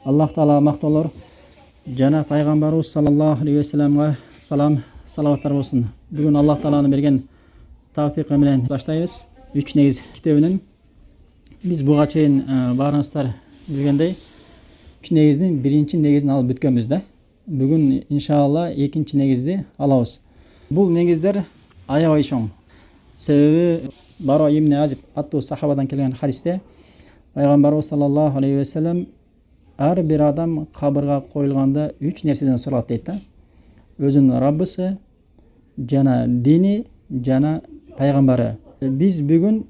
Аллах Таала мақтаулар. Жана пайғамбарыбыз саллаллаху алейхи ва салламға салаваттар болсын. Бүгін Аллах Тааланың берген тауфиқы менен баштайбыз. 3 негиз китебинен биз буга чейин барыңыздар билгендей 3 негиздин биринчи негизин алып бүткөнбүз да. Бүгүн иншалла экинчи негизди алабыз. Бул негиздер аябай чоң. Себеби Бара ибн Азиб аттуу сахабадан келген хадисте пайгамбарыбыз саллаллаху алейхи ва саллям ар бир адам кабырга коюлганда 3 нерседен суралат дейт да. Өзүнүн Раббысы, жана дини, жана пайгамбары. Биз бүгүн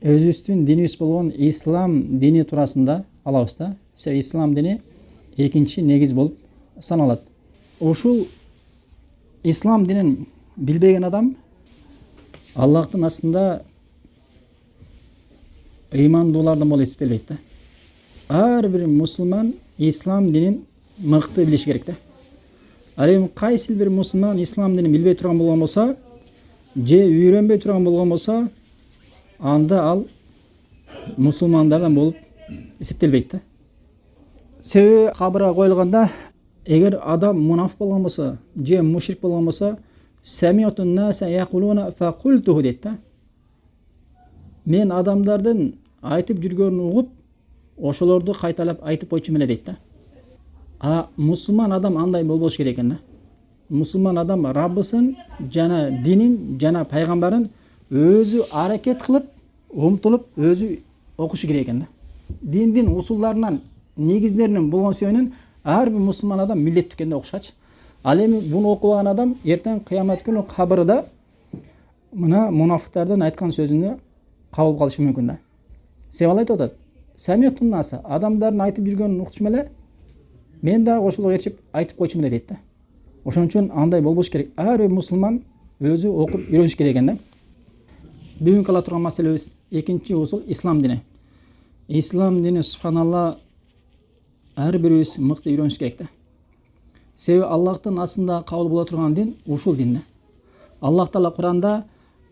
өзүбүздүн динибиз болгон ислам дини туурасында алабыз да. Ислам дини экинчи негиз болуп саналат. Ушул ислам динин билбеген адам Аллахтын астында ыймандуулардан болуп эсептелбейт да. Ар бир мусулман ислам динин мыкты билиш керек да. Ал эми кайсы бир мусулман ислам динин билбей турган болгон болсо, же үйрөнбөй турган болгон болсо, анда ал мусулмандардан болуп эсептелбейт да. Себеби кабырга коюлганда эгер адам мунафик болгон болсо, же мушрик болгон болсо, самиотун наса якулуна факульту дейт да. Мен адамдардын айтып жүргөнүн угуп, ошолорду кайталап айтып койчумун эле дейт да. А мусулман адам андай болбош керек экен да. Мусулман адам Раббысын, жана динин, жана пайгамбарын өзү аракет кылып, умтулуп, өзү окушу керек экен да. Диндин усулларынан, негиздеринен болгон себебинен ар бир мусулман адам милдеттүү экен да окушачы. Ал эми буну окубаган адам эртең кыямат күнү кабырда мына мунафиктардын айткан сөзүнө кабыл калышы мүмкүн да. Себеп айтып атат. Самиотун наса, адамдардын айтып жүргөнүн уктушум эле, мен да ошолго ээрчип айтып койчумун эле дейт да. Ошон үчүн андай болбош керек. Ар бир мусулман өзү окуп үйрөнүш керек экен да. Бүгүнкү ала турган маселебиз экинчи усул ислам дини. Ислам дини субханалла ар бирибиз мыкты үйрөнүш керек да. Себеби Аллахтын астында кабыл боло турган дин ушул дин да. Аллах Таала Куранда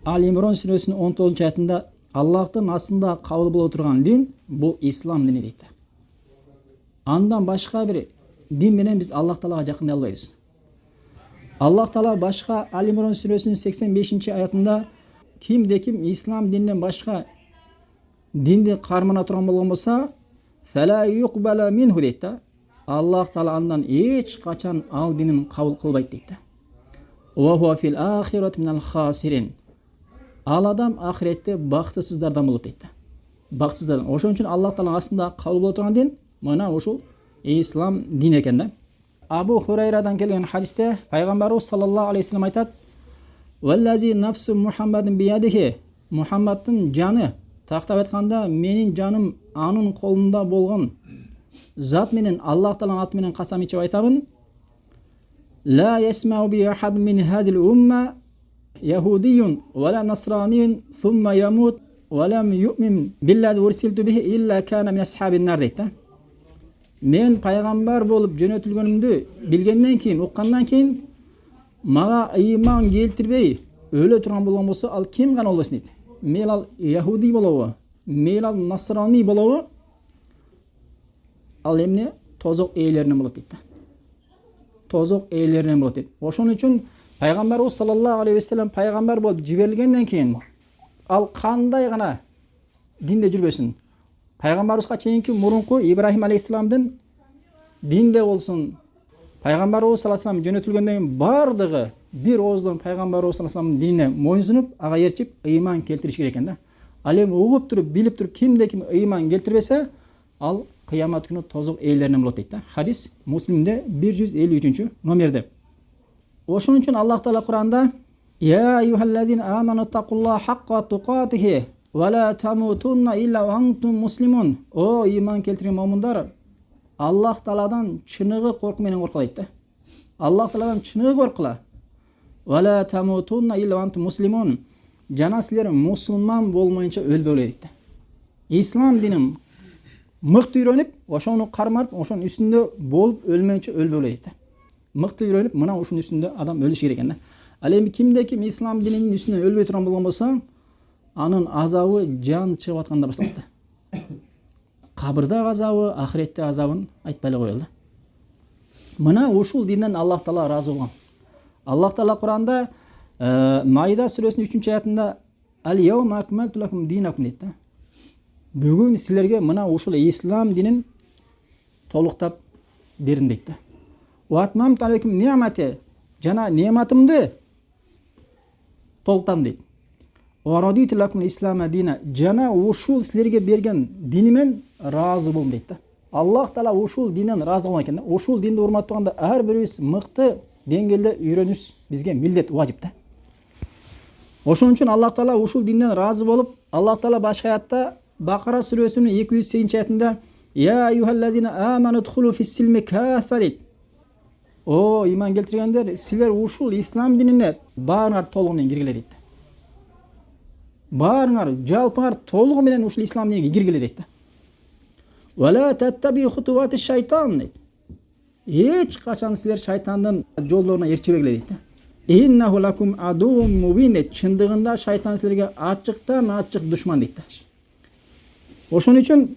Ал-Имрон сүрөсүнүн 19-аятында Аллахтын астында кабыл боло турган дин бул ислам дини дейт. Андан башка бир дин менен биз Аллах Таалага жакындай албайбыз. Аллах Таала башка Ал-Имрон сүрөсүнүн 85-аятында ким ислам дининен башка динди кармана турган болгон болсо, фала юкбала минху дейт да. Аллах Таала андан эч качан ал динин кабыл кылбайт дейт да. Ва хуа фил ахирати минал хасирин. Ал адам ахиретте бактысыздардан болот дейт да. Бактысыздардан. Ошон үчүн Аллах Тааланын астында кабыл боло турган дин мына ушул ислам дин экен да. Абу Хурайрадан келген хадисте пайгамбарыбыз саллаллаху алейхи ва саллям айтат: "Валлади нафсу Мухаммадин биядихи", Мухаммадтын жаны, тактап айтканда менин жаным анын колунда болгон зат менен Аллах Тааланын аты менен касам ичип айтамын: "Ла ясмау би ахад мин хадил умма яхудиюн вала насраниюн сумма ямут валам юъмин биллади урсилту бихи илля кана мин асхабин нар" дейт да. Мен пайгамбар болуп жөнөтүлгөнүмдү билгенден кийин, уккандан кийин мага ыйман келтирбей өлө турган болгон болсо, ал ким гана болбосун дейт. Мейли ал яхуди болобу, мейли ал насрани болобу, ал эмне тозок ээлеринен болот дейт да. Тозок ээлеринен болот дейт. Ошон үчүн пайгамбарыбыз саллаллаху алейхи ва саллям пайгамбар болуп жиберилгенден кийин ал кандай гана динде жүрбөсүн, пайгамбарыбызга чейинки мурунку Ибрахим алейхиссаламдын динде болсун, пайгамбарыбыз саллаллаху алейхи ва саллям жөнөтүлгөндөн кийин бардыгы бир ооздон пайгамбарыбыз саллаллаху алейхи ва салламдын динине мойунсунуп, ага ээрчип ыйман келтириш керек экен да. Ал эми угуп туруп, билип туруп кимде ким ыйман келтирбесе, ал кыямат күнү тозок ээлеринен болот дейт да. Хадис Муслимде 153 номерде. Ошон үчүн Аллах Таала Куранда: "Я айюхаллазина аману тақуллаха хаққа туқатихи ва ла тамутунна илля ва антум муслимун". О ыйман келтирген момундар, Аллах Тааладан чыныгы корку менен коркула дейт да. Аллах Тааладан чыныгы коркула. Ва ла тамутунна илля ва антум муслимун. Жана силер мусулман болмойнча өлбөгүлө дейт да. Ислам динин мыкты үйрөнүп, ошону кармап, ошонун үстүндө болуп өлмөйнчө өлбөгүлө дейт да. Мыкты үйрөнүп, мына ушунун үстүндө адам өлүш керек экен да. Ал эми кимде ким ислам дининин үстүнөн өлбөй турган болгон болсо, анын азабы жан чыгып атканда башталат да. кабырда азабы, ахиретте азабын айтпай эле коелу да. Мына ушул динден Аллах Таала ыраазы болгон. Аллах Таала Куранда Майда сүрөсүнүн 3-аятында Ал-яума акмалту лакум динакум дейт да. Бүгүн силерге мына ушул ислам динин толуктап бердим дейт да. Ва атмамту алейкум ни'мати, жана неаматымды толуктам дейт. Ва радиту лакум ислама дина, жана ушул силерге берген динимен ыраазы болдум дейт да. Аллах Таала ушул динден ыраазы болгон экен да. Ушул динди урматтаганда ар бирибиз мыкты деңгээлде үйрөнүш бизге милдет, важип да. Ошон үчүн Аллах Таала ушул динден ыраазы болуп, Аллах Таала башка аятта Бакара сүрөсүнүн 208-аятында Я айюхаллазина аману дхулу фис-силми каффа дейт. О, иман келтиргендер, силер ушул ислам динине баарыңар толугу менен киргиле дейт. Баарыңар жалпыңар толугу менен ушул ислам динине киргиле дейт да. Вала таттаби хутувати шайтан дейт. Эч качан силер шайтандын жолдоруна эрчебегиле дейт да. Иннаху лакум адувун мубин дейт. Чындыгында шайтан силерге ачыктан ачык душман дейт да. Ошон үчүн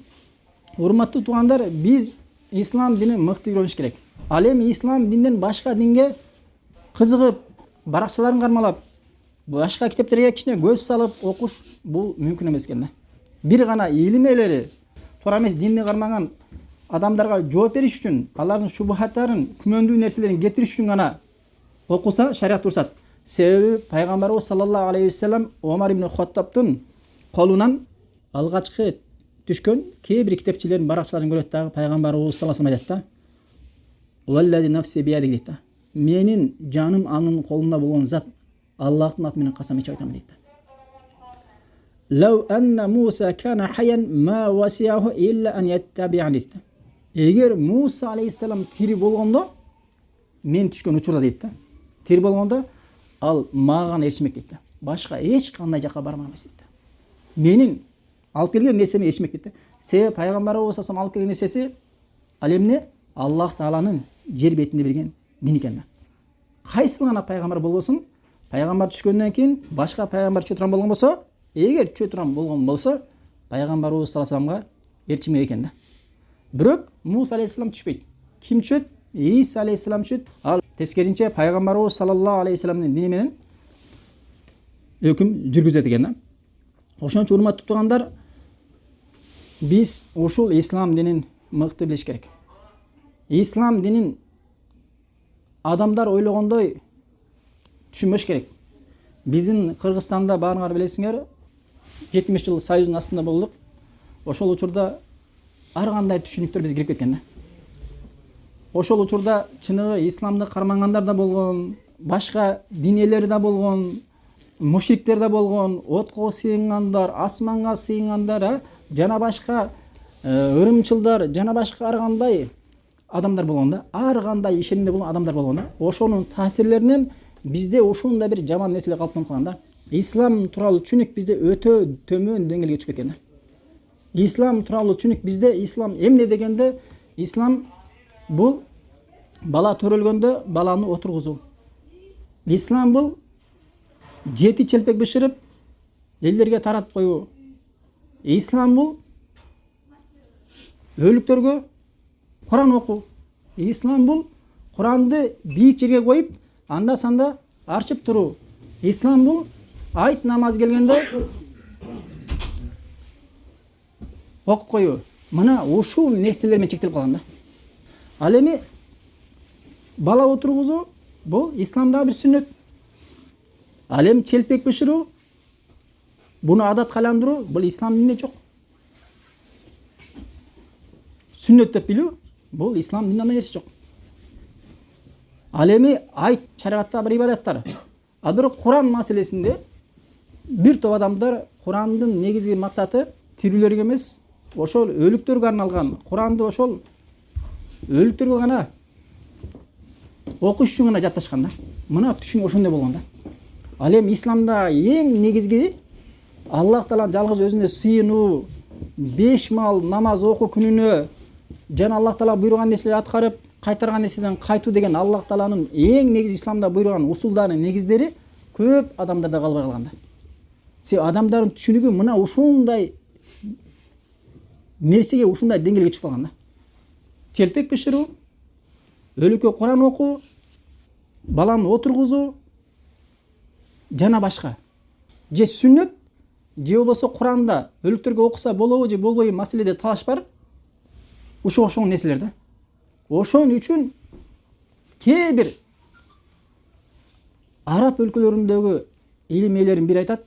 урматтуу туугандар, биз ислам динин мыкты үйрөнүш керек. Ал эми ислам динден башка динге кызыгып, баракчаларын кармалап, башка китептерге кичине көз салып окуш бул мүмкүн эмес экен да. Бир гана илим ээлери, туура эмес динди кармаган адамдарга жооп бериш үчүн, алардын шубхаттарын, күмөндүү нерселерин кетириш үчүн гана окуса шарият урсат. Себеби пайгамбарыбыз саллаллаху алейхи вассалам Омар ибн Хаттабтын колунан алгачкы түшкөн кээ бир китепчилердин баракчаларын көрөт дагы пайгамбарыбыз саллаллаху алейхи вассалам айтат да. Валлади нафси биядик дейт да. Менин жаным анын колунда болгон зат, Аллахтын аты менен касам ичип айтам дейт да. Лау анна Муса кана хаян ма васияху илля ан яттаби'ан дейт да. Эгер Муса алейхиссалам тири болгондо, мен түшкөн учурда дейт да. Тири болгондо ал мага эрчимек дейт да. Башка эч кандай жакка бармак эмес дейт да. Менин алып келген нерсеми эрчимек дейт да. Себеби пайгамбарыбыз саллаллаху алып келген нерсеси ал эмне? Аллах Тааланын жер бетинде берген дин экен да. Кайсы гана пайгамбар болбосун, пайгамбар түшкөндөн кийин башка пайгамбар түшө турган болгон болсо, эгер түшө турган болгон болсо, пайгамбарыбыз саллаллаху алейхи вассаламга эрчимек экен да. Бирок Муса алейхиссалам түшпөйт. Ким түшөт? Иса алейхиссалам түшөт. Ал тескеринче пайгамбарыбыз саллаллаху алейхи вассаламдын дини менен өкүм жүргүзөт экен да. Ошон үчүн урматтуу туугандар, биз ушул ислам динин мыкты билиш керек. Ислам динин адамдар ойлогондой түшүнбөш керек. Биздин Кыргызстанда баарыңар билесиңер, 70 жыл союздун астында болдук. Ошол учурда ар кандай түшүнүктөр бизге кирип кеткен да. Ошол учурда чыныгы исламды кармагандар да болгон, башка дин ээлери да болгон, мушриктер да болгон, отко сыйынгандар, асманга сыйынгандар, жана башка ырымчылдар, жана башка ар кандай адамдар болгон да. Ар кандай ишенимде болгон адамдар болгон да. Ошонун таасирлеринен бизде ушундай бир жаман нерселер калыптанып калган да. Ислам тууралуу түшүнүк бизде өтө төмөн деңгээлге түшүп кеткен да. Ислам тууралуу түшүнүк бизде ислам эмне дегенде, ислам бул бала төрөлгөндө баланы отургузуу. Ислам бул жети челпек бышырып элдерге таратып коюу. Ислам бул өлүктөргө Куран окуу. Ислам бул Куранды бийик жерге коюп, анда санда арчып туруу. Ислам бул айт намаз келгенде окуп коюу. Мына ушул нерселер менен чектелип калган да. Ал эми бала отургузуу бул исламдагы бир сүннөт. Ал эми челпек бышыруу, буну адатка айландыруу бул ислам дининде жок. Сүннөт деп билүү бул ислам дининде андай нерсе жок. Ал эми айт шариатта бир ибадаттар. Ал бирок Куран маселесинде бир топ адамдар Курандын негизги максаты тирүүлөргө эмес, ошол өлүктөргө арналган. Куранды ошол өлүктөргө гана окуш үчүн гана жатташкан да. Мына түшүн ошондой болгон да. Ал эми исламда эң негизги Аллах Тааланын жалгыз өзүнө сыйынуу, 5 мал намаз окуу күнүнө, жана Аллах Таала буйруган нерселерди аткарып, кайтарган нерседен кайтуу деген Аллах Тааланын эң негизи исламда буйруган усулдарын негиздери көп адамдарда калбай калган да. Себеби адамдардын түшүнүгү мына ушундай нерсеге ушундай деңгээлге чыгып калган да. Телпек биширүү, өлүккө Куран окуу, баланы отургузуу жана башка. Же сүннөт, же болбосо Куранда өлүктөргө окуса болобу же болбойбу маселеде талаш бар. Ушуга окшогон нерселер да. Ошон үчүн кээ бир араб өлкөлөрүндөгү илим ээлерин бири айтат,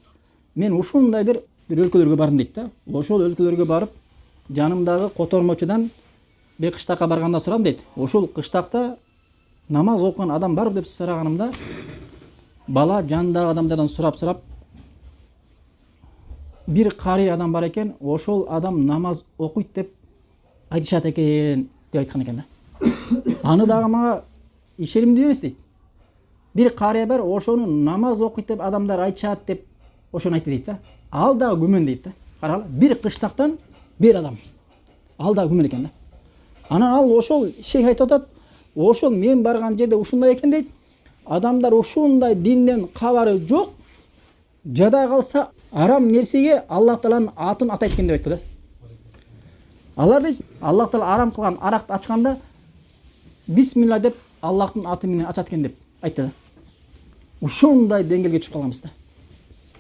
мен ушундай бир өлкөлөргө бардым дейт да. Ошол өлкөлөргө барып, жанымдагы котормочудан бир кыштакка барганда сурадым дейт. Ошол кыштакта намаз окуган адам барбы деп сураганымда, бала жанындагы адамдардан сурап бир карый адам бар экен, ошол адам намаз окуйт деп айтышат экен деп айткан экен да. Аны дагы мага ишенимдүү эмес дейт. Бир карый бар, ошону намаз окуйт деп адамдар айтышат деп ошону айтты дейт да. Ал дагы күмөн дейт да. Каралы, бир кыштактан бир адам. Ал дагы күмөн экен да. Анан ал ошол шейх айтып атат, ошол мен барган жерде ушундай экен дейт. Адамдар ушундай динден кабары жок. Жада калса арам нерсеге Аллах Тааланын атын атайт экен деп айтты да. Алар дейт, Аллах Таала арам кылган аракты ачканда бисмилла деп Аллахтын аты менен ачат экен деп айтты да. Ушундай деңгээлге чыгып калганбыз да.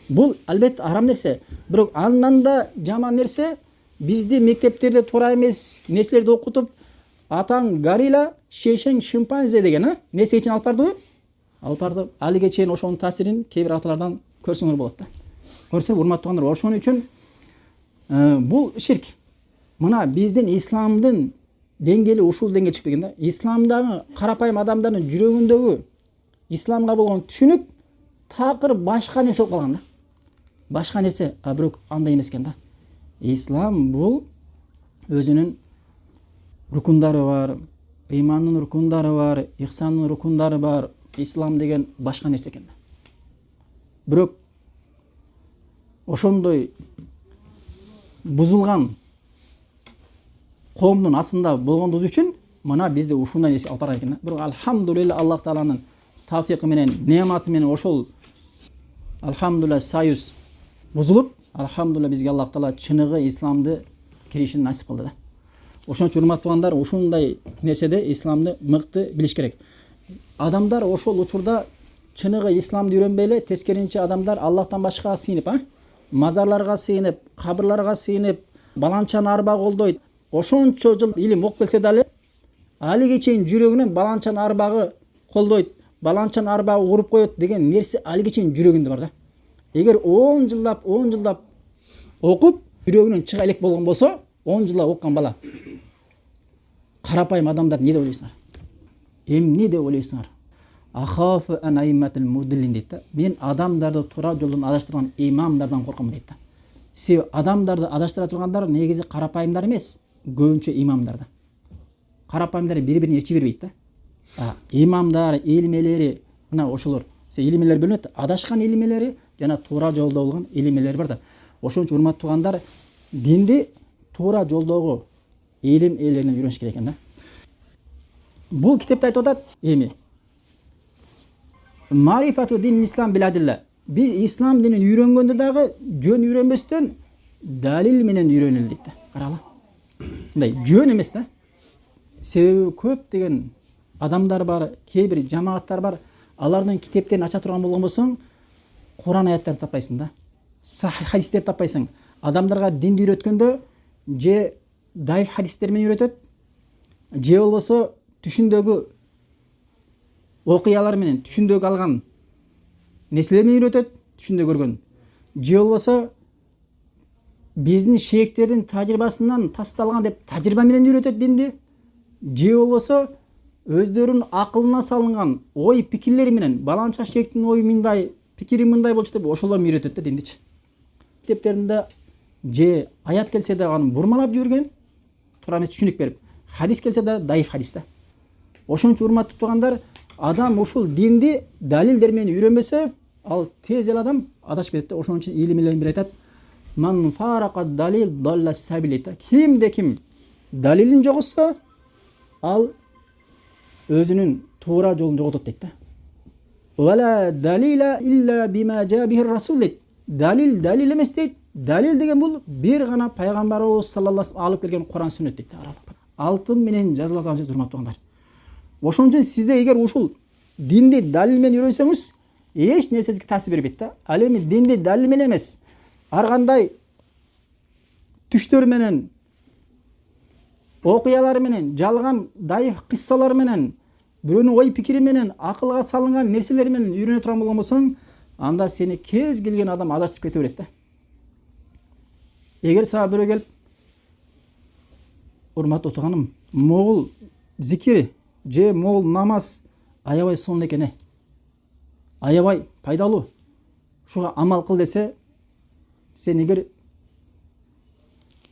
Бул албетте арам нерсе, бирок андан да жаман нерсе бизди мектептерде туура эмес нерселерди окутуп, атаң горилла, шешең шимпанзе деген нерсеге чейин алып бардыбы? Алып барды. Алиге чейин ошонун таасирин кээ бир аталардан көрсөңөр болот да. Көрсөңөр, урматтуу туугандар, ошон үчүн бул ширк. Мына биздин исламдын деңгээли ушул деңгээлге чыгып келген да. Исламдагы карапайым адамдардын жүрөгүндөгү исламга болгон түшүнүк такыр башка нерсе болуп калган да. Башка нерсе, бирок андай эмес экен да. Ислам бул өзүнүн рукундары бар, ыймандын рукундары бар, ихсандын рукундары бар. Ислам деген башка нерсе экен да. Бирок ошондой бузулган коомдун астында болгондугубуз үчүн мына бизде ушундай нерсе алып барган экен да. Бирок алхамдулилла Аллах Тааланын тавфиқы менен, неаматы менен ошол алхамдулилла союз бузулуп, алхамдулилла бизге Аллах Таала чыныгы исламды киришин насип кылды да. Ошон үчүн урматтуу туугандар, ушундай нерседе исламды мыкты билиш керек. Адамдар ошол учурда чыныгы исламды үйрөнбөй эле, тескеринче адамдар Аллахтан башкага сыйынып, мазарларга сыйынып, кабырларга сыйынып, баланчаны арба колдойт. Ошончо жыл илим окуп келсе дагы алиге чейин жүрөгүнөн баланчаны арбагы колдойт, баланчаны арбагы уруп коет деген нерсе алиге чейин жүрөгүндө бар да. Эгер 10 жылдап окуп жүрөгүнөн чыга элек болгон болсо, 10 жылда окуган бала карапайым адамдар не деп ойлойсуңар? Эмне деп ойлойсуңар? Ахафу ан айматул мудиллин дейт да. Мен адамдарды туура жолдон адаштырган имамдардан корком дейт да. Себеби адамдарды адаштыра тургандар негизи карапайымдар эмес, көбүнчө имамдар да. Карапайымдар бири-бирине ичи бербейт да. Имамдар, илимелери, мына ошолор. Илимелер бөлүнөт, адашкан илимелери жана туура жолдо болгон илимелер бар да. Ошон үчүн урматтуу туугандар, динди туура жолдогу илим ээлеринен үйрөнүш керек экен да. Бул китепте айтып атат эми. Марифату дин ислам биладилла. Биз ислам динин үйрөнгөндө дагы жөн үйрөнбөстөн далил менен үйрөнөлү дейт да. Каралы. Мындай жөн эмес да. Себеби көп деген адамдар бар, кээ бир жамааттар бар. Алардын китептерин ача турган болгон болсоң, Куран аяттарын таппайсың да. Сахih хадистерди таппайсың. Адамдарга динди үйрөткөндө же даиф хадистер менен үйрөтөт, же болбосо түшүндөгү окуялар менен, түшүндөгү алган нерселер менен үйрөтөт, түшүндө көргөн. Же болбосо биздин шейхтердин тажрыйбасынан тасталган деп тажрыйба менен үйрөтөт динди. Же болбосо өздөрүнүн акылына салынган ой пикирлери менен, баланча шейхтин ою мындай, пикири мындай болчу деп ошолор менен үйрөтөт да диндичи. Китептеринде же аят келсе да аны бурмалап жүргөн, туура эмес түшүнүк берип, хадис келсе да даиф хадис да. Ошон үчүн урматтуу туугандар, адам ушул динди далилдер менен үйрөнбөсө, ал тез эле адам адашып кетет да. Ошон үчүн илимлерден бири айтат: "Ман фарака далил далла сабил" дейт. Кимде ким далилин жоготсо, ал өзүнүн туура жолун жоготот дейт да. "Вала далила илля бима жа бихи расул" дейт. Далил эмес дейт, Далил деген бул бир гана пайгамбарыбыз саллаллаху алейхи алып келген Куран сүннөт дейт. Алтын менен жазылган сөз, урматтуу туугандар. Ошон үчүн сизде эгер ушул динди далил менен үйрөнсөңүз, эч нерсе сизге таасир бербейт да. Ал эми динди далил менен эмес, ар кандай түштөр менен, окуялар менен, жалган дайыф кыссалар менен, бирөөнүн ой пикири менен, акылга салынган нерселер менен үйрөнө турган болгон болсоң, анда сени кез келген адам адашып кете берет да. Эгер сага бирөө келип, урматтуу тууганым, могул зикир же могул намаз аябай сонун экен, аябай пайдалуу, шуга амал кыл десе, сен эгер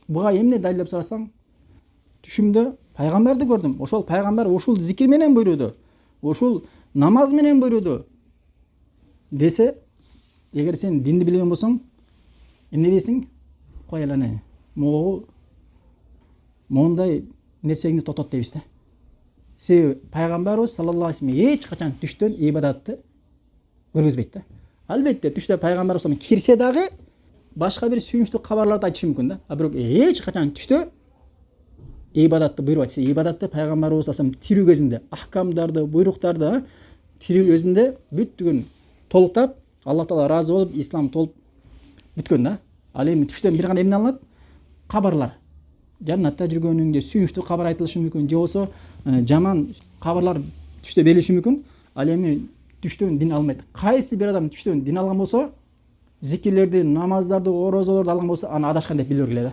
буга эмне далил деп сурасаң, түшүмдө пайгамбарды көрдүм. Ошол пайгамбар ушул зикир менен буйруду, ушул намаз менен буйруду десе, эгер сен динди билген болсоң, эмне дейсиң? Кой эле, мондай нерсеңди тотот дейбиз да. Себеби пайгамбарыбыз саллаллаху алейхи ва саллям эч качан түштөн ибадатты көргөзбөйт да. Албетте түштө пайгамбарыбыз кирсе дагы башка бир сүйүнчтүү кабарларды айтышы мүмкүн да. А бирок эч качан түштө ибадатты буйруп айтса, ибадатты пайгамбарыбыз саллаллаху алейхи ва саллям тирүү кезинде ахкамдарды, буйруктарды тирүү кезинде бүттүгүн толуктап, Аллах таала разы болуп, ислам толуп бүткөн да. Ал эми түштөн бир гана эмне алынат? Кабарлар. Жаннатта жүргөнүңдө сүйүнчтүү кабар айтылышы мүмкүн, же болсо жаман кабарлар түштө берилиши мүмкүн. Ал эми түштөн дин алынбайт. Кайсы бир адам түштөн дин алган болсо, зикирлерди, намаздарды, орозолорду алган болсо, аны адашкан деп биле бергиле да.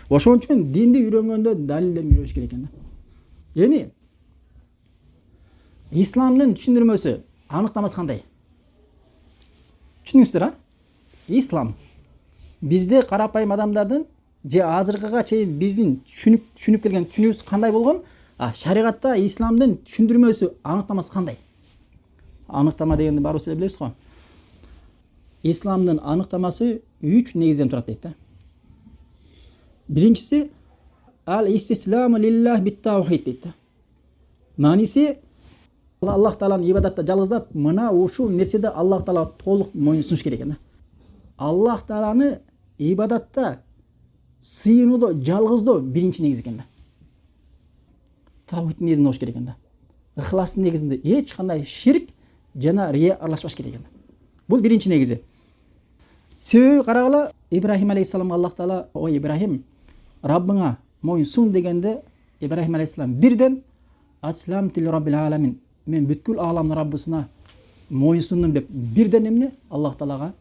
Ошон үчүн динди үйрөнгөндө далилден үйрөнүш керек экен да. Эми исламдын түшүндүрмөсү, аныктамасы кандай? Түшүндүңүздөр, Ислам бизде карапайым адамдардын же азыркыга чейин биздин түшүнүп келген түшүнүгүбүз кандай болгон? Шариатта исламдын түшүндүрмөсү, аныктамасы кандай? Аныктама дегенди баарыбыз эле билебиз го. Исламдын аныктамасы 3 негизден турат дейт да. Биринчиси ал-истисламу лиллах бит-таухид дейт да. Мааниси Аллах тааланы ибадатта жалгыздап, мына ушул нерседе Аллах таала толук моюнсунуш керек экен да. Аллах тааланы ибадатта сыйынуудо, жалгыздоо биринчи негиз экен да. Таухид негизинде болуш керек экен да. Ихластын негизинде эч кандай ширк жана рия аралашпаш керек экен. Бул биринчи негизи. Себеби карагыла, Ибрахим алейхиссаламга Аллах таала, ой Ибрахим, Раббыңа моюнсун дегенде, Ибрахим алейхиссалам бирден асламту лираббил аламин, мен бүткүл ааламдын Раббысына моюнсундум деп бирден эмне? Аллах таалага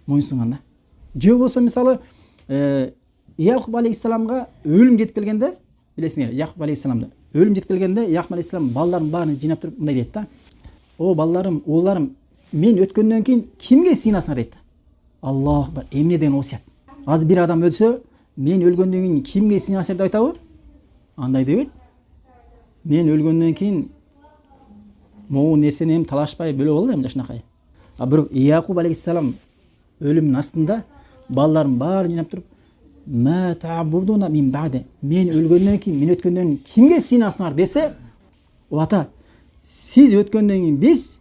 моюнсунган да. Же болсо мисалы Якуб алейхиссаламга өлүм жетип келгенде, билесиңер, Якуб алейхиссаламда өлүм жетип келгенде, Якуб алейхиссалам балдарын баарын жыйнап туруп мындай дейт да: "О балдарым, ууларым, мен өткөндөн кийин кимге сыйнасыңар?" дейт. Аллах бар, эмне деген осуят. Азыр бир адам өлсө, мен өлгөндөн кийин кимге сыйнасыңар деп айтабы? Андай дебейт. Мен өлгөндөн кийин могу нерсени эми талашпай бөлөп алды эми жашынакай. А бирок Якуб алейхиссалам өлүмдүн астында балдарын баарын жыйнап туруп, "Ма та'будуна мин ба'ди", мен өлгөндөн кийин, мен өткөндөн кийин кимге сыйнасыңар десе, ата, сиз өткөндөн кийин биз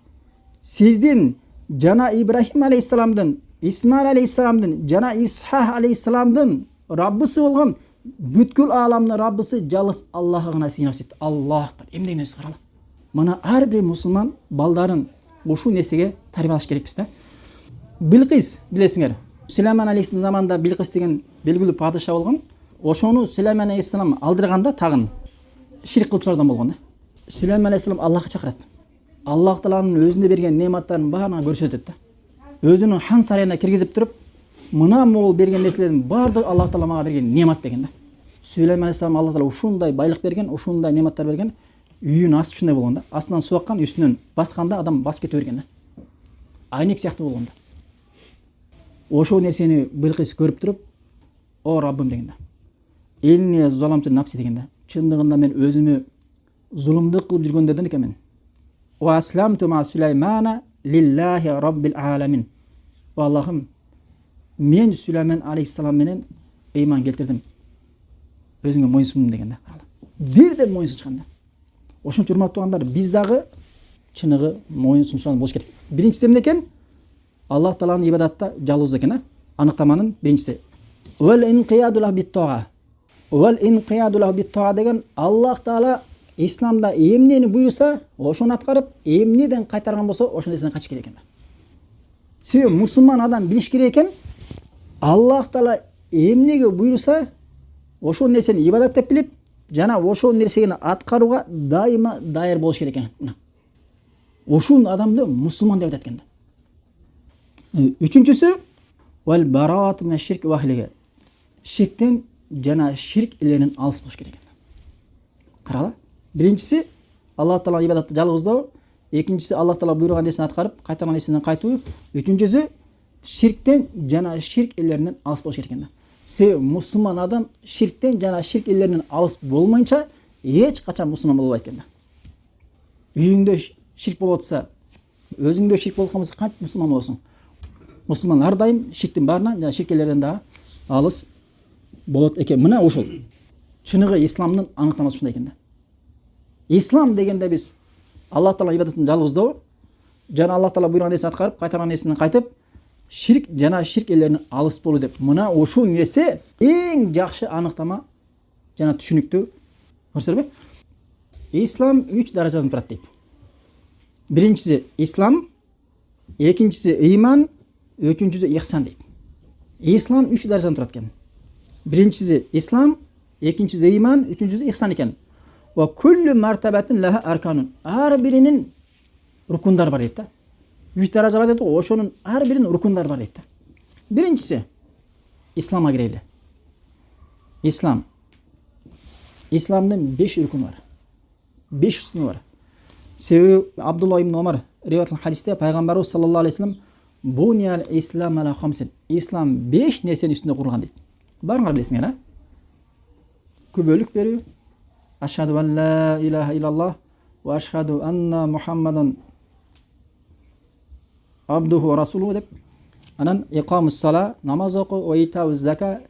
сиздин жана Ибрахим алейхиссаламдын, Исмаил алейхиссаламдын жана Исхак алейхиссаламдын Раббысы болгон бүткүл ааламдын Раббысы жалгыз Аллахка гана сыйнабыз дейт. Аллах бар. Эмне нерсе карала. Мына ар бир мусулман балдарын ушул нерсеге тарбиялаш керекпиз да. Билкис, билесиңер, Сулейман алейхиссалам заманында Билкис деген белгилүү падыша болгон. Ошону Сулейман алейхиссалам алдырганда тагын ширк кылчулардан болгон да. Сулейман алейхиссалам Аллахка чакырат. Аллах тааланын өзүнө берген нематтарын баарына көрсөтөт да. Өзүнүн хан сарайына киргизип туруп, мына могул берген нерселердин баардыгы Аллах таала мага берген немат деген да. Сулейман алейхиссалам Аллах таала ушундай байлык берген, ушундай нематтар берген, үйүнүн асты ушундай болгон да. Астынан суу аккан, үстүнөн басканда адам басып кете берген да. Айнек сыяктуу болгон да. Ошол нерсени Билкис көрүп туруп, "О Раббым" деген да. "Элне заламту нафси" деген да. Чындыгында мен өзүмө зулумдук кылып жүргөндөрдөн экенмин. "Ва асламту ма Сулеймана лиллахи раббил аламин". О Аллахым, мен Сулейман алейхиссалам менен ыйман келтирдим. Өзүңө моюнсундум деген да. Бирден моюнсунчкан да. Ошон үчүн урматтуу туугандар, биз дагы чыныгы моюнсунчан болуш керек. Биринчиси эмне экен? Аллах тааланын ибадатта жалгыз экен, анықтаманың біріншісі. Вал инқияду лаху бит-таа. Вал инқияду лаху бит-таа деген Аллах Таала исламда эмнени буйруса, ошону аткарып, эмнеден кайтарган болсо, ошондой нерседен качыш керек экен. Себеби мусулман адам билиш керек экен, Аллах Таала эмнеге буйруса, ошол нерсени ибадат деп билип, жана ошол нерсени аткарууга дайыма дайыр болуш керек экен. Ошол адамды мусулман деп атат экен. Үчүнчүсү вал бараату мин ширк ва ахлиги. Ширктен жана ширк элеринен алыс болуш керек экен. Карала. Биринчиси Аллах Таала ибадатты жалгыздоо, экинчиси Аллах Таала буйруган нерсени аткарып, кайтарган нерседен кайтуу, үчүнчүсү ширктен жана ширк элеринен алыс болуш керек экен. Себеби мусулман адам ширктен жана ширк элеринен алыс болмайынча эч качан мусулман боло албайт экен. Үйүңдө ширк болуп атса, өзүңдө ширк болуп калса кантип мусулман болосуң? Мусулман ар дайым ширктин баарынан жана ширкелерден да алыс болот экен. Мына ушул чыныгы исламдын аныктамасы ушундай экен да. Ислам дегенде биз Аллах Таала ибадатын жалгыздоо, жана Аллах Таала буйруган нерсени аткарып, кайтарган нерседен кайтып, ширк жана ширк элеринен алыс болуу деп. Мына ушул нерсе эң жакшы аныктама жана түшүнүктүү. Көрсөңөрбү? Ислам 3 даражадан турат дейт. Биринчиси ислам, экинчиси ыйман, үчүнчүсү ихсан дейт. Ислам 3 даражадан турат экен. Биринчиси ислам, экинчиси ыйман, үчүнчүсү ихсан экен. Ва куллу мартабатин лаха арканун. Ар биринин рукундар бар дейт да. 3 даража бар дейт, ошонун ар биринин рукундар бар дейт да. Биринчиси исламга кирели. Ислам. Исламдын 5 рукуну бар. 5 усуну бар. Себеби Абдулла ибн Омар риваят хадисте пайгамбарыбыз саллаллаху алейхи вассалам бунял ислам ала хамсин. Ислам 5 нерсенин үстүндө курулган дейт. Баарыңар билесиңер, а? Күбөлүк берүү, ашхаду ан ла илаха иллаллах ва ашхаду анна Мухаммадан абдуху ва расулуху деп. Анан иқамус сала, намаз окуу, ва итауз зака,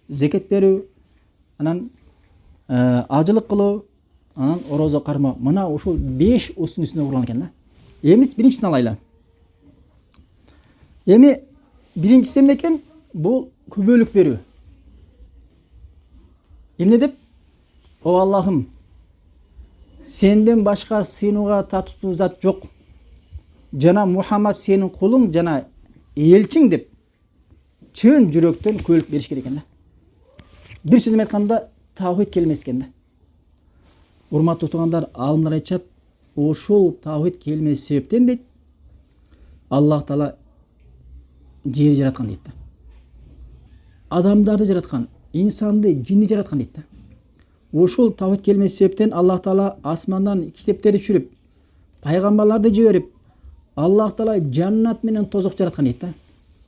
зекет берүү, анан ажылык кылуу, анан орозо кармоо. Мына ушул 5 устун үстүнө курулган экен да. Эмис биринчисин алайлы. Эми биринчиси эмне экен? Бул күбөлүк берүү. Эмне деп? О Аллахым, сенден башка сыйынууга татыктуу зат жок. Жана Мухаммад сенин кулуң жана элчиң деп чын жүрөктөн күбөлүк бериш керек экен да. Бир сөзүм айтканда тавхид келмес экен да. Урматтуу туугандар, алымдар айтышат, ошол тавхид келмес себептен дейт, Аллах Таала жери жараткан дейт да. Адамдарды жараткан, инсанды, жинди жараткан дейт да. Ошол тавхид келмес себептен Аллах Таала асмандан китептерди түшүрүп, пайгамбарларды жиберип, Аллах Таала жаннат менен тозок жараткан дейт да.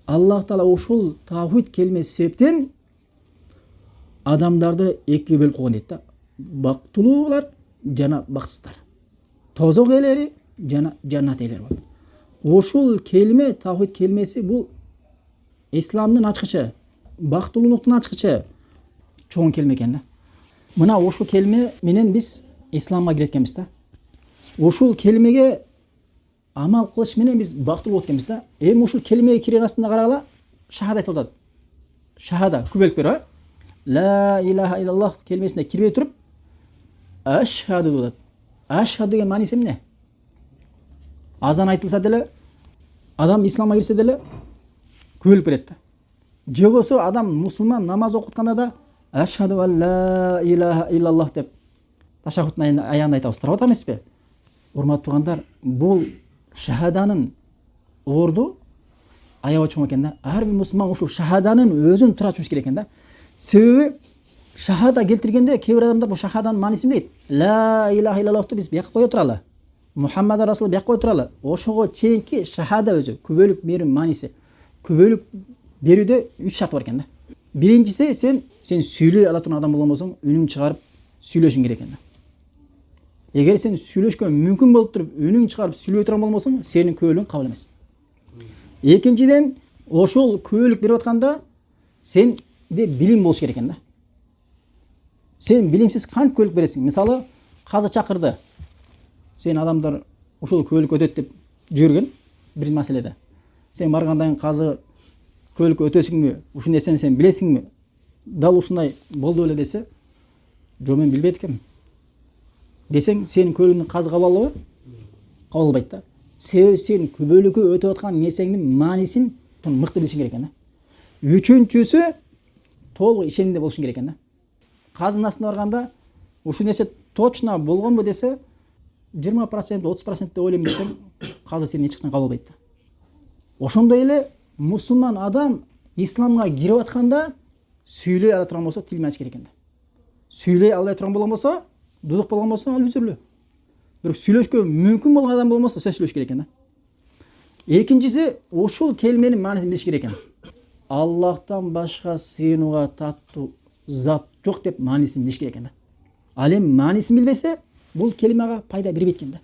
Аллах Таала ошол тавхид келмес себептен адамдарды экиге бөлүп койгон дейт да. Бактылуулар жана баксыздар. Тозок ээлери жана жаннат ээлери бар. Ошол келме, тавхид келмеси бул исламдын ачкычы, бактылуулуктун ачкычы чоң келме экен да. Мына ошол келме менен биз исламга кире экенбиз да. Ошол келмеге амал кылыш менен биз бактылуу болот экенбиз да. Эми ушул келмеге кирген астында карагыла, шахада айтып атат. Шахада күбөлүк берүү. Ла илаха иллаллах келмесине кирбей туруп, ашхаду болот. Ашхаду деген мааниси эмне? Азан айтылса деле, адам исламга кирсе деле күбөлүк берет да. Же болсо адам мусулман намаз окутканда да ашхаду ан ла илаха иллаллах деп ташаххудтун аягында айтабыз. Турат эмеспи? Урматтуу туугандар, бул шахаданын орду аябай чоң экен да. Ар бир мусулман ушул шахаданын өзүн тура түшүш керек экен да. Себеби шахада келтиргенде кээ бир адамдар бул шахаданын маанисин билет. Ла илаха иллаллахты биз бияка кое туралы. Мухаммад расул бияка кое туралы. Ошого чейинки шахада өзү күбөлүк берүү мааниси. Күбөлүк берүүдө 3 шарт бар экен да. Биринчиси сен сүйлөй ала турган адам болбосоң, үнүң чыгарып сүйлөшүң керек экен да. Эгер сен сүйлөшкөн мүмкүн болуп туруп, үнүң чыгарып сүйлөй турган болбосоң, сенин күбөлүгүң кабыл эмес. Экинчиден, ошол күбөлүк берип атканда сенде билим болуш керек экен да. Сен билимсиз кантип күбөлүк бересиң? Мисалы, казы чакырды. Сен адамдар ошол күбөлүк өтөт деп жүргөн бир маселеде. Сен баргандан казы көлікке өтесіңбі, ушул нерсени сен билесиңби, дал ушундай болду беле десе, жок мен билбейт экенмин десең, сенин көлігиңди казы кабыл алабы? Кабыл албайт да. Себеби сен күбөлүккө өтүп аткан нерсеңдин маанисин мыкты билишиң керек экен да. Үчүнчүсү толук ишенимде болушуң керек экен да. Казынын астына барганда ушул нерсе точно болгонбу десе, 20%, 30% деп ойлойм десең, казы сени эч качан кабыл албайт да. Ошондой эле мусулман адам исламга кирип атканда сүйлөй ала турган болсо тилин ачыш керек экен да. Сүйлөй албай турган болгон болсо, дудук болгон болсо ал үзүрлү. Бирок сүйлөшкө мүмкүн болгон адам болмосо сөз сүйлөш керек экен да. Экинчиси, ушул келменин маанисин билиш керек экен. Аллахтан башка сыйынууга таттуу зат жок деп маанисин билиш керек экен да. Ал эми маанисин билбесе, бул келмага пайда бербейт экен да.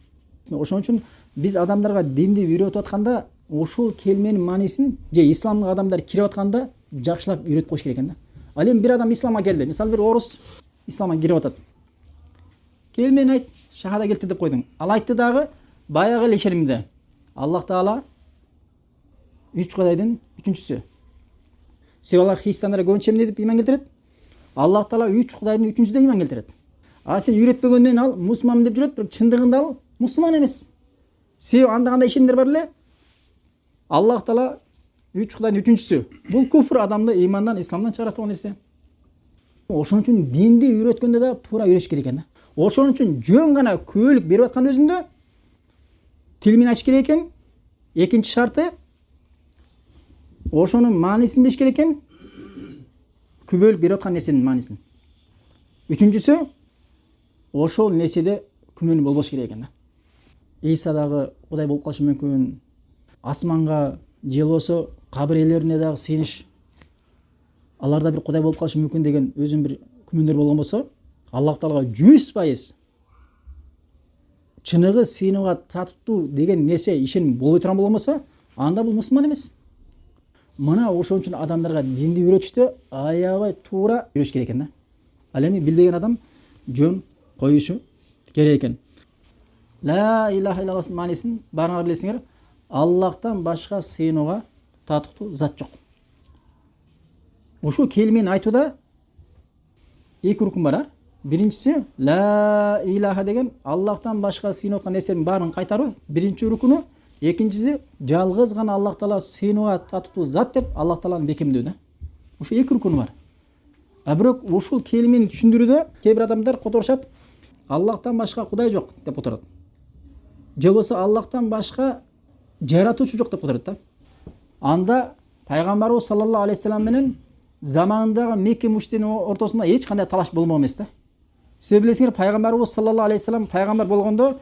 Ошон үчүн биз адамдарга динди үйрөтүп атканда, ушул келменин маанисин же исламга адамдар кирип атканда жакшылап үйрөтүп коюш керек экен да. Ал эми бир адам исламга келди. Мисалы бир орус исламга кирип атат. Келмен айт, шахада келтир деп койдуң. Ал айтты дагы баягы эле ишенимде. Аллах Таала 3 Кудайдын 3-үчүсү. Сибалар христиандар көбүнчө эмне деп иман келтирет? Аллах Таала 3 Кудайдын 3-үчүсү деп иман келтирет. А сен үйрөтпөгөндөн ал мусулман деп жүрөт, бирок чындыгында ал мусулман эмес. Себеби анда кандай ишенимдер бар эле? Аллах Таала 3 Кудайдын 3-үчүсү. Бул куфр, адамды имандан, исламдан чыгарат болгон нерсе. Ошон үчүн динди үйрөткөндө да туура үйрөтүш керек экен да. Ошон үчүн жөн гана күбөлүк берип аткан өзүндө тил менен ачыш керек экен. Экинчи шарты ошонун маанисин билиш керек экен. Күбөлүк берип аткан нерсенин маанисин. Үчүнчүсү ошол нерседе күмөн болбош керек экен да. Иса дагы Кудай болуп калышы мүмкүн. Асманга же болсо кабыр ээлерине дагы сыйыныш, аларда бир Кудай болуп калышы мүмкүн деген өзүнүн бир күмөндөр болгон болсо, Аллах Таалага 100% чыныгы сыйынууга татыктуу деген нерсе ишеним болбой турган болгон болсо, анда бул мусулман эмес. Мына ошон үчүн адамдарга динди үйрөтүштө аябай туура үйрөтүш керек экен да. Ал эми билбеген адам жөн коюшу керек экен. Ла илаха иллаллах маанисин баарыңар билесиңер. Аллахтан башка сыйынууга татыктуу зат жок. Ушул келмени айтууда эки рукун бар, а? Биринчиси ла илаха деген Аллахтан башка сыйынып аткан нерсенин баарын кайтаруу, биринчи рукуну. Экинчиси жалгыз гана Аллах Таала сыйынууга татыктуу зат деп Аллах Тааланы бекемдөө да. Ушул эки рукуну бар. А бирок ушул келмени түшүндүрүүдө кээ бир адамдар которушат, Аллахтан башка Кудай жок деп которот. Же болсо Аллахтан башка жаратуучу жок деп которот да. Анда пайгамбарыбыз саллаллаху алейхи вассалам менен заманындагы Мекке мушриктеринин ортосунда эч кандай талаш болмок эмес да. Сиз билесиңер, пайгамбарыбыз саллаллаху алейхи вассалам пайгамбар болгондо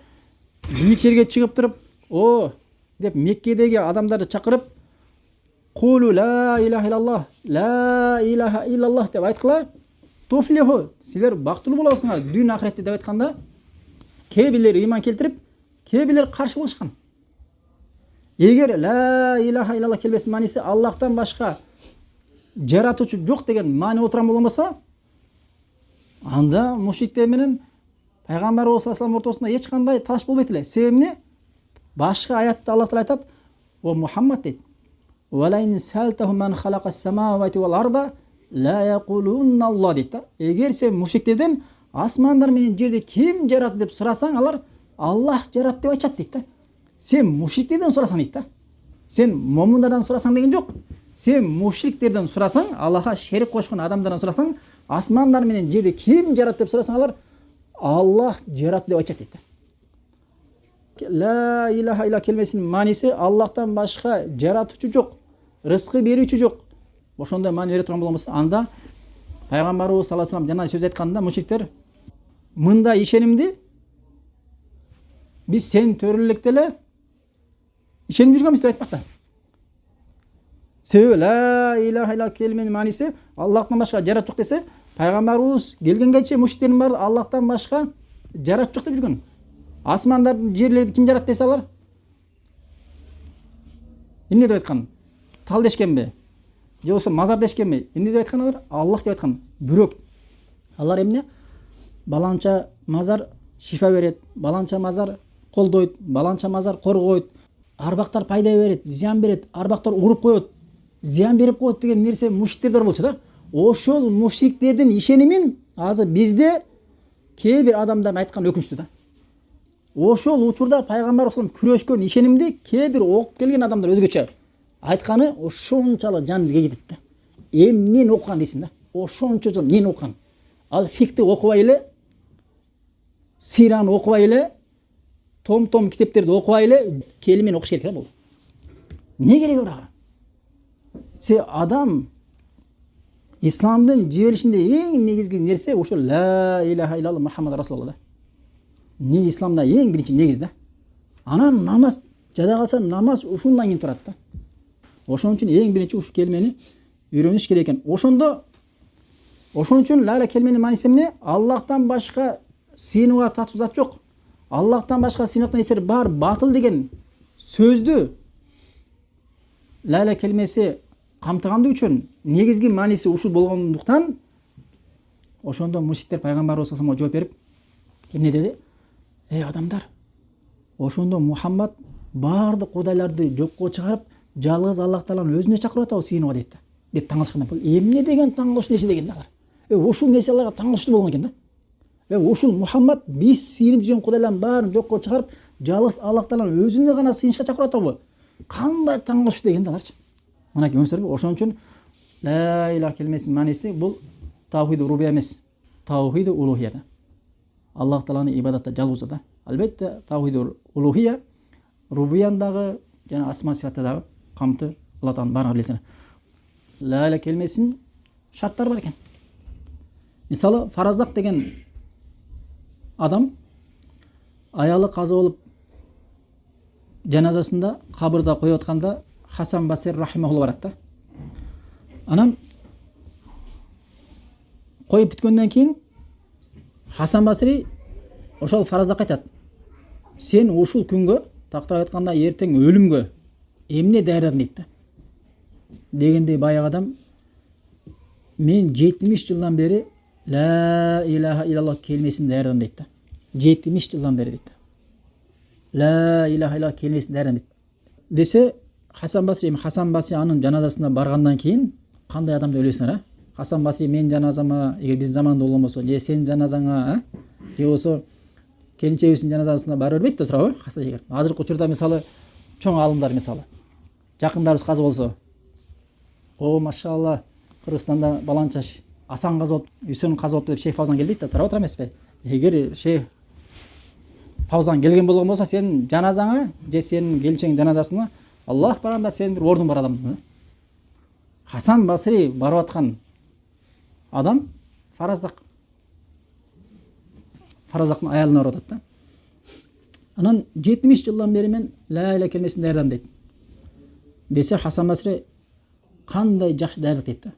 бийик жерге чыгып туруп, "О" деп Меккедеги адамдарды чакырып, "Кулу ла илаха иллаллах, ла илаха иллаллах" деп айткыла, "Туфлиху", силер бактылуу болосуңар дүйнө ахиретте деп айтканда, кээ бирлер ыйман келтирип, кээ бирлер каршы болушкан. Эгер ла илаха иллаллах келбесинин мааниси Аллахтан башка жаратуучу жок деген маани отурган болгон болсо, анда мушриктер менен пайгамбарыбыз саллаллаху алейхи вассалам ортосунда эч кандай талаш болбойт эле. Себеби эмне? Башка аятта Аллах Таала айтат: "О Мухаммад" дейт. "Валайн салтаху ман халакас самавати вал арда ла якулунна Аллах" дейт да. Эгер сен мушриктерден асмандар менен жерди ким жаратты деп сурасаң, алар Аллах жаратты деп айтышат дейт да. Сен мушриктерден сурасаң дейт да. Сен момундардан сурасаң деген жок. Сен мушриктерден сурасаң, Аллахка шерик кошкон адамдардан сурасаң, асмандар менен жерди ким жаратты деп сурасаң, алар Аллах жаратты деп айтышат дейт да. Ла илаха илла келмесинин мааниси Аллахтан башка жаратуучу жок, рызкы берүүчү жок. Ошондой маани бере турган болгон болсо, анда пайгамбарыбыз саллаллаху алейхи вассалам жана сөз айтканда мушриктер мындай ишенимди биз сен төрөлүктө эле ишенип жүргөнбүз деп айтмакта. Себеби ла илаха илла келменин мааниси Аллахтан башка жарат жок десе, пайгамбарыбыз келгенгече мушриктердин баары Аллахтан башка жарат жок деп жүргөн. Асмандарды, жерлерди ким жаратты десе, алар эмне деп айткан? Тал дешкенби? Же болсо мазар дешкенби? Эмне деп айткан алар? Аллах деп айткан. Бирок алар эмне? Баланча мазар шифа берет, баланча мазар колдойт, баланча мазар коргойт, арбактар пайда берет, зыян берет, арбактар уруп коет. зыян берип коет деген нерсе мушриктерде бар болчу да. Ошол мушриктердин ишенимин азыр бизде кээ бир адамдардын айтканы өкүнчтүү да. Ошол учурда пайгамбар салам күрөшкөн ишенимди кээ бир окуп келген адамдар өзгөчө айтканы ошончалык жаныбызга кетет да. Эмнени окуган дейсиң да? Ошончо жыл эмнени окуган? Ал фикти окубай эле, сираны окубай эле, том китептерди окубай эле келимени окуш керек да бул. Не кереги бар ага? Адам исламдын жиберишинде эң негизги нерсе ошо ла илаха илlalloh Мухаммад расулуллах да. Не исламда эң биринчи негиз да. Анан намаз жада калса намаз ушундан кийин турат да. Ошон үчүн эң биринчи ушу келмени үйрөнүш керек экен. Ошон үчүн ла келменин мааниси эмне? Аллахтан башка сыйынууга татуу зат жок. Аллахтан башка сыйынатын нерсе бар, батыл деген сөздү ла келмеси камтыгандыгы үчүн негизги мааниси ушул болгондуктан ошондо мушриктер пайгамбарыбыз саллаллаху жооп берип эмне деди? Адамдар, ошондо Мухаммад баардык кудайларды жокко чыгарып, жалгыз Аллах Тааланын өзүнө чакырып атабы сыйынууга дейт да. Деп таңылышканда бул эмне деген таңылыш нерсе деген алар. Ушул нерсе аларга таңылыштуу болгон экен да. Ушул Мухаммад биз сыйынып жүргөн кудайлардын баарын жокко чыгарып, жалгыз Аллах Тааланын өзүнө гана сыйынышка чакырып атабы? Кандай таңылыштуу деген аларчы. Мынакей көрсөңөр, ошон үчүн ла илаха келмесинин мааниси бул тавхид рубия эмес, тавхид улухия да. Аллах Тааланы ибадатта жалгыз да. Албетте тавхид улухия рубияндагы жана асма сифаттагы камты Алла Тааланын баарын билесиңер. Ла келмесинин шарттары бар экен. Мисалы, Фараздак деген адам аялы каза болуп жаназасында кабырда коюп атканда Хасан Басир рахимахулла барат да. Анан коюп бүткөндөн кийин Хасан Басри ошол Фараздакка айтат: "Сен ушул күнгө, тактап айтканда эртең өлүмгө эмне даярдадың?" дейт да. Дегенде баягы адам: "Мен 70 жылдан бери ла илаха илlalloh келмесин даярдадым" дейт да. 70 жылдан бери дейт. Ла илаха илlalloh келмесин даярдадым дейт. Десе Хасан Басри анын жаназасына баргандан кийин кандай адамды ойлойсуңар, а? Хасан Басри менин жаназама, эгер биздин заманда болгон болсо, же сенин жаназаңа, же болсо келинчегибиздин жаназасына бара бербейт да турабы? Эгер азыркы учурда мисалы чоң алымдар мисалы жакындарыбыз каза болсо, о машалла, Кыргызстанда баланчаш Асан каза болуп, Үсөн каза болуп деп Шейх Фаузан келдейт да, турабы эмеспи? Эгер Шейх Фаузан келген болгон болсо, сенин жаназаңа же сенин келинчегиңдин жаназасына Аллах баранда сенин бир ордуң бар адамсың. Хасан Басри барып аткан адам Фараздактын аялына барып атат да. Анан 70 жылдан бери мен ла иля келмесин даярдадым дейт. Десе Хасан Басри кандай жакшы даярдык дейт да.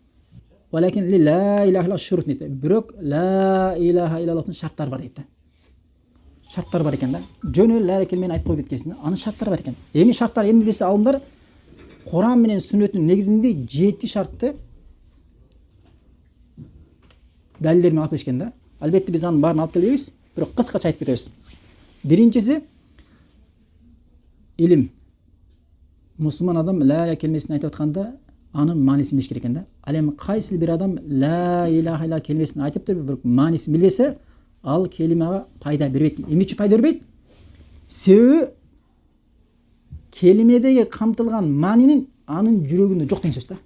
Валакин ли ла иляха илlalloh шурут дейт. Бирок ла илаха илlallohтун шарттары бар дейт да. Шарттар бар экен да. Жөнү ла иля келмени айтып коюп кеткенсиң да, анын шарттары бар экен. Эми шарттар эмне десе алымдар Куран менен сүннөттүн негизинде 7 шартты далилдер менен алып келишкен да. Албетте биз анын баарын алып келбейбиз, бирок кыскача айтып кетебиз. Биринчиси илим. Мусулман адам ла иля келмесин айтып атканда анын маанисин билиш керек экен да. Ал эми кайсы бир адам ла илаха илlalloh келмесин айтыптыр, бирок маанисин билбесе, ал келимага пайда бербейт. Эмне үчүн пайда бербейт? Себеби келимедеги камтылган маанинин анын жүрөгүндө жок деген сөз да.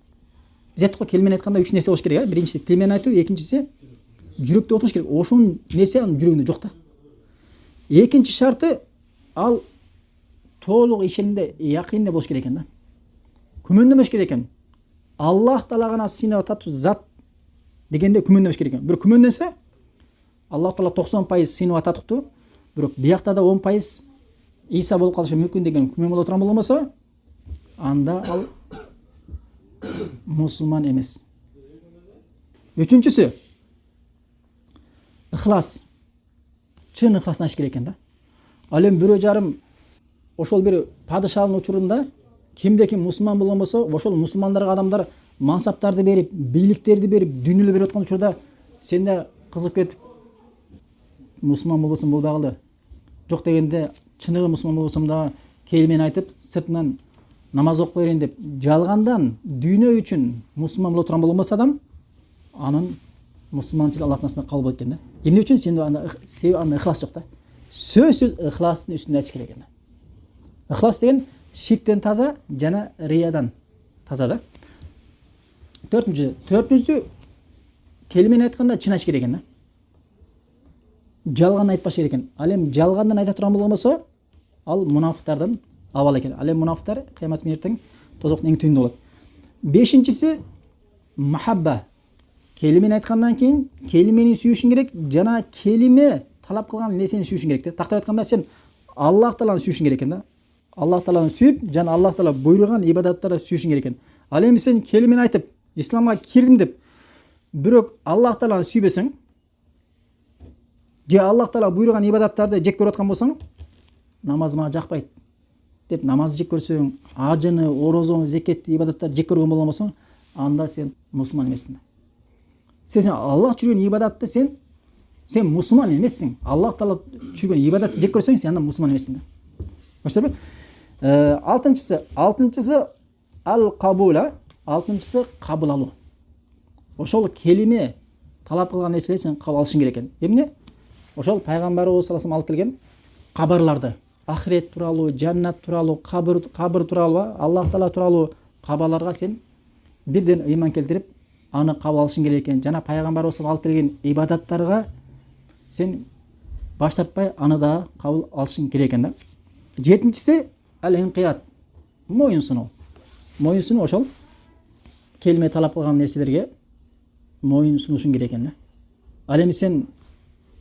Биз айттык го, келмени айтканда 3 нерсе болуш керек, биринчиси тилмен айтуу, экинчиси жүрөктө отуруш керек. Ошонун нерсе анын жүрөгүндө жок да. Экинчи шарты ал толук ишенимде, якында болуш керек экен да. Күмөндөмөш керек экен. Аллах Таала гана сыйынып татуу зат дегенде күмөндөмөш керек экен. Бир күмөндөнсө Аллах Таала 90% сыйынып татыктуу, бирок биякта да 10% Иса болуп калышы мүмкүн деген күмөн боло турган болмосо, анда ал мусулман эмес. Үчүнчүсү ихлас. Чын ихласын ачыш керек экен да. Ал эми бирөө жарым ошол бир падышалын учурунда кимде-ким мусулман болгон болсо, ошол мусулмандарга адамдар мансаптарды берип, бийликтерди берип, дүйнөлөр берип аткан учурда сен да кызык кетип мусулман болбосоң болбой калды. Жок дегенде чыныгы мусулман болсом да келмени айтып, сыртынан намаз окуп берейин деп жалгандан дүйнө үчүн мусулман боло турган болбосо адам, анын мусулманчылык Аллахтын назарында кабыл болот экен да. Эмне үчүн? Сенде анда ыхлас жок да. Сөзсүз ыхластын үстүндө айтыш керек экен. Ыхлас деген ширктен таза жана риядан таза да. Төртүнчүсү келимен айтканда чын айтыш керек экен да. Жалган айтпаш керек экен. Ал эми жалгандан айта турган болбосо, ал мунафыктардан абал экен. Ал эми мунафыктар кыямат күнү эртең тозоктун эң түбүндө болот. Бешинчиси махабба. Келимен айткандан кийин келимени сүйүшүң керек жана келиме талап кылган нерсени сүйүшүң керек да. Тактап айтканда сен Аллах Тааланы сүйүшүң керек экен да. Аллах Тааланы сүйүп жана Аллах Таала буйруган ибадаттарды сүйүшүң керек экен. Ал эми сен келимен айтып исламга кирдим деп бирок Аллах Тааланы сүйбөсөң, же Аллах Таала буйруган ибадаттарды жек көрүп аткан болсоң, намаз мага жакпайт деп намазды жек көрсөң, ажыны, орозону, зекетти, ибадаттарды жек көргөн болсоң, анда сен мусулман эмессиң. Сен Аллах жүргөн ибадатты сен мусулман эмессиң. Аллах Таала жүргөн ибадатты жек көрсөң, сен анда мусулман эмессиң. Көрсөбү? Алтынчысы ал-кабула, алтынчысы кабыл алуу. Ошол келиме талап кылган нерселерди сен кабыл алышың керек экен. Эмне? Ошол пайгамбарыбыз саллаллаху алейхи алып келген кабарларды, ахирет тууралуу, жаннат тууралуу, кабыр тууралуу, Аллах Таала тууралуу кабарларга сен бирден ыйман келтирип, аны кабыл алышың керек экен. Жана пайгамбарыбыз алып келген ибадаттарга сен баш тартпай, аны да кабыл алышың керек экен да. Жетинчиси ал-инқият, моюн сунуу. Моюн сунуу ошол келиме талап кылган нерселерге моюн сунушуң керек экен да. Ал эми сен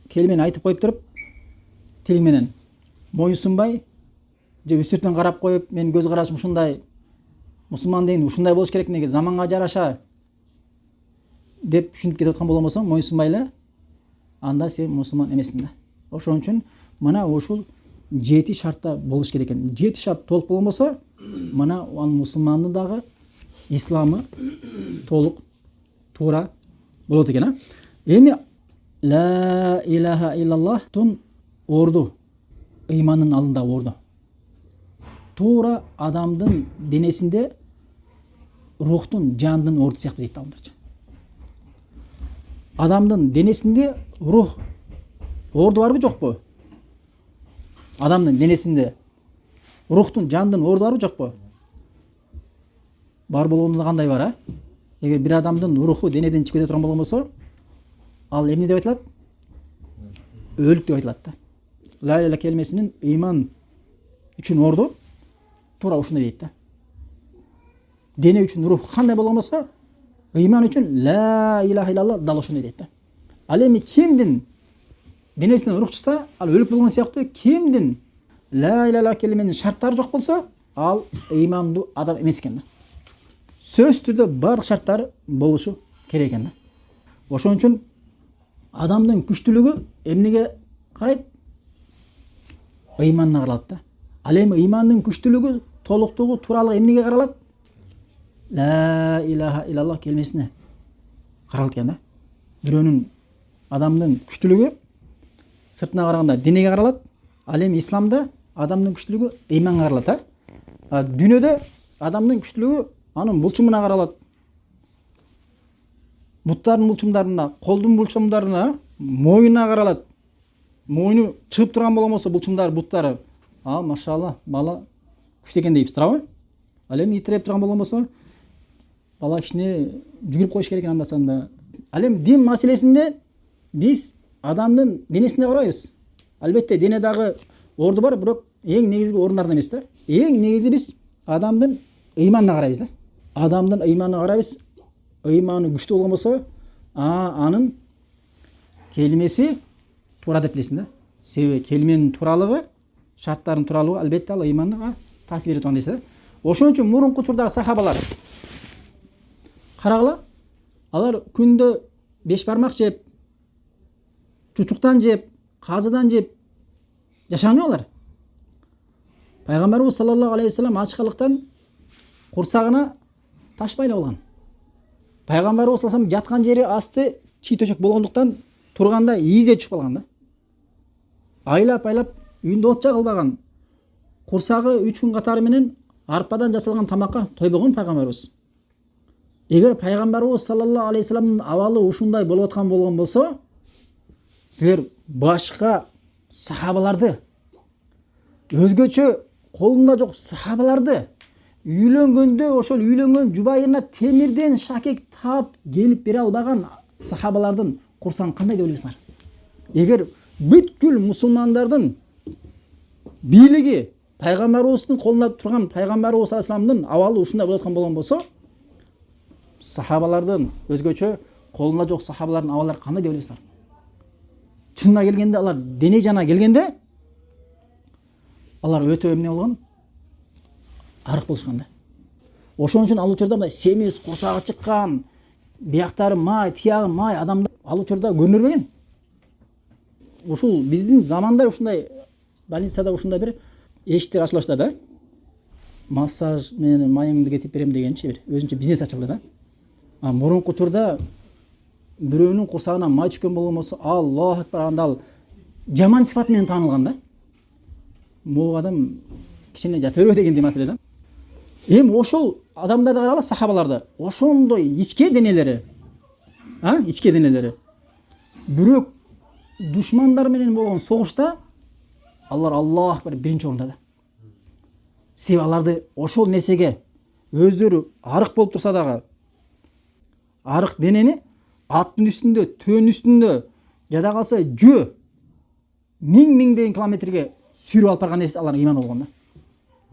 келимен айтып коюп туруп, тилиң менен моюн сунбай, же үстүртөн карап коюп, мен көз карашым ушундай, мусулман деген ушундай болуш керек, неге заманга жараша деп түшүнүп кетип аткан болбосоң, моюн сунбай эле, анда сен мусулман эмессиң да. Ошон үчүн мына ушул 7 шартта болуш керек экен. 7 шарт толук болбосо, мына ал мусулмандын дагы исламы толук туура болот экен. Эми ла илаха иллаллахтун орду, ыймандын алдындагы орду. Туура адамдын денесинде рухтун, жандын орду сыяктуу дейт адамдар. Адамдын денесинде рух орду барбы жокпу? Адамдын денесинде рухтун, жандын орду барбы жокпу? Бар болгондо кандай бар, а? Эгер бир адамдын руху денеден чыгып кете турган болбосо, ал эмне деп айтылат? Өлүк деп айтылат да. Ла иляха келмесинин ыйман үчүн орду туура ушундай дейт да. Дене үчүн рух кандай болгонбосо, ыйман үчүн ла илаха иллаллах дал ошондой дейт да. Ал эми кимдин денесинен рух чыкса, ал өлүк болгон сыяктуу, кимдин ла илаха келменин шарттары жок болсо, ал ыймандуу адам эмес экен да. Сөзсүз түрдө барлык шарттары болушу керек экен да. Ошон үчүн адамдын күчтүүлүгү эмнеге карайт? Ыйманына каралат да. Ал эми ыймандын күчтүүлүгү, толуктугу, тууралыгы эмнеге каралат? Ла илаха иллаллах келмесине каралат экен да. Бирөөнүн адамдын күчтүүлүгү сыртына караганда денеге каралат. Ал эми исламда адамдын күчтүүлүгү ыйманга каралат, а? Дүйнөдө адамдын күчтүүлүгү анын булчумуна каралат. Буттардын булчумдарына, колдун булчумдарына, моюнуна каралат. Моюну чыгып турган болбосо булчумдар, буттары, машалла, бала күчтүү экен дейбиз, туурабы? Ал эми итиреп турган болбосо, бала кичине жүгүрүп коюш керек анда санда. Ал эми дин маселесинде биз адамдын денесине карайбыз. Албетте дене дагы орду бар, бирок эң негизги орундардан эмес да. Эң негизи биз адамдын ыйманына карайбыз да. Адамдын ыйманына карайбыз. Ыйманы күчтүү болгон болсо, анын келимеси туура деп билесиң да. Себеби келименин тууралыгы, шарттардын тууралыгы албетте ал ыйманга таасир берет нерсе да. Ошон үчүн мурунку учурдагы сахабалар карагыла, алар күндө 5 бармак жеп, чучуктан жеп, казыдан жеп жашаган алар. Пайгамбарыбыз саллаллаху алейхи вассалам ачкалыктан курсагына таш байлап алган. Пайгамбарыбыз саллаллаху алейхи жаткан жери асты чий төшөк болгондуктан турганда ийизе түшүп калган да. Айлап үйүндө от жагылбаган. Курсагы 3 күн катары менен арпадан жасалган тамакка тойбогон пайгамбарыбыз. Эгер пайгамбарыбыз саллаллаху алейхи вассаламдын абалы ушундай болуп аткан болгон болсо, силер башка сахабаларды, өзгөчө колунда жок сахабаларды үйлөнгөндө ошол үйлөнгөн жубайына темирден шакек таап келип бере албаган сахабалардын курсагын кандай деп ойлойсуңар? Эгер бүткүл мусулмандардын бийлиги пайгамбарыбыздын колунда турган пайгамбарыбыз саллаллаху абалы ушундай болуп аткан болгон болсо, сахабалардын өзгөчө колунда жок сахабалардын абалдары кандай деп ойлойсуңар? Чынына келгенде алар дене жана келгенде алар өтө эмне болгон? Арык болушкан да. Ошон үчүн ал учурда мындай семиз курсагы чыккан, бияктары май, тиягы май адамдар ал учурда көрүнбөгөн. Ушул биздин заманда ушундай больницада ушундай бир эшиктер ачыла баштады да. Массаж менен майыңды кетип берем дегенчи бир өзүнчө бизнес ачылды да. Мурунку учурда бирөөнүн курсагына май түшкөн болгон болсо, Аллаху акбар, анда ал жаман сифат менен таанылган да. Могу адам кичине жатырбы дегендей маселе да. Эми ошол адамдарды карагыла, сахабаларды. Ошондой ичке денелери, ичке денелери. Бирок душмандар менен болгон согушта алар Аллаху акбар биринчи орунда да. Себеби аларды ошол нерсеге өздөрү арык болуп турса дагы, арык денени аттын үстүндө, төөнүн үстүндө, жада калса жөө миңдеген километрге сүйрөп алып барган нерсе алардын иманы болгон да.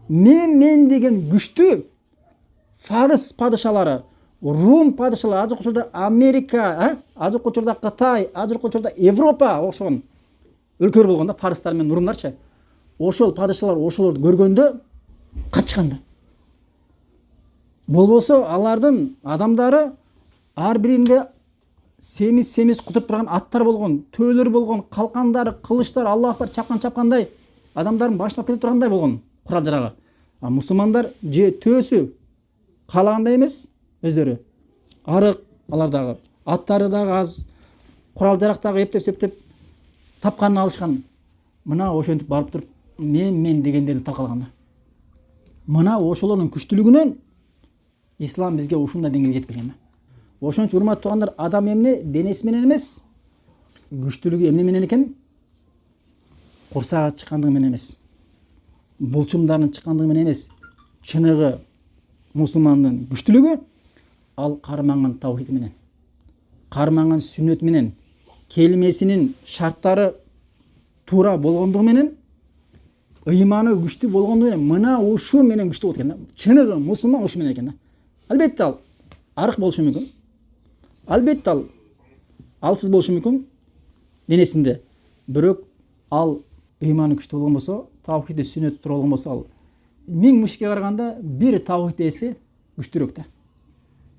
Мен деген күчтүү Фарс падышалары, Рум падышалары, азыркы учурда Америка, азыркы учурда Кытай, азыркы учурда Европа окшогон өлкөлөр болгон да, фарстар менен румдарчы. Ошол падышалар ошолорду көргөндө качкан да. Болбосо алардын адамдары ар биринде семиз кутуп турган аттар болгон, төөлөр болгон, калкандары, кылычтар, Аллаху акбар чапкандай адамдардын башына кетип тургандай болгон курал жарагы. Мусулмандар же төөсү каалагандай эмес, өздөрү арык, алардагы аттары дагы аз, курал жарактагы эптеп тапканын алышкан. Мына ошентип барып туруп мен дегендерди талкалаган да. Мына ошолордун күчтүүлүгүнөн ислам бизге ушундай деңгээлге жетип келген да. Ошон үчүн урматтуу туугандар, адам эмне денеси менен эмес, күчтүүлүгү эмне менен экен? Курсагы чыккандыгы менен эмес, булчумдарынын чыккандыгы менен эмес, чыныгы мусулмандын күчтүүлүгү ал карманган таухид менен, карманган сүннөт менен, келмесинин шарттары туура болгондугу менен, ыйманы күчтүү болгондугу менен, мына ушу менен күчтүү болот экен да. Чыныгы мусулман ушу менен экен да. Албетте ал арык болушу мүмкүн. Албетте ал алсыз болушу мүмкүн денесинде. Бирок ал ыйманы күчтүү болгон болсо, таухиди сүннөт туура болгон болсо, ал 1000 мушрикке караганда бир таухид ээси күчтүүрөөк да.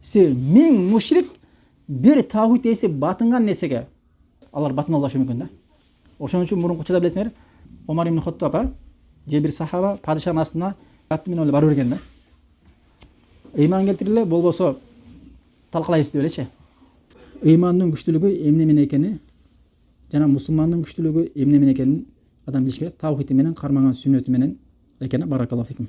Себеби 1000 мушрик бир таухид ээси батынган нерсеге алар батына алышы мүмкүн да. Ошон үчүн мурунку учурда билесиңер, Омар ибн Хаттаб же бир сахаба падышанын астына аты менен эле барып берген да. Ыйман келтириле, болбосо талкалайбыз деп элечи. Ыймандын күчтүүлүгү эмне менен экени жана мусулмандын күчтүүлүгү эмне менен экенин адам билиш керек. Таухиди менен, карманган сүннөтү менен экени. Баракаллаху фикум.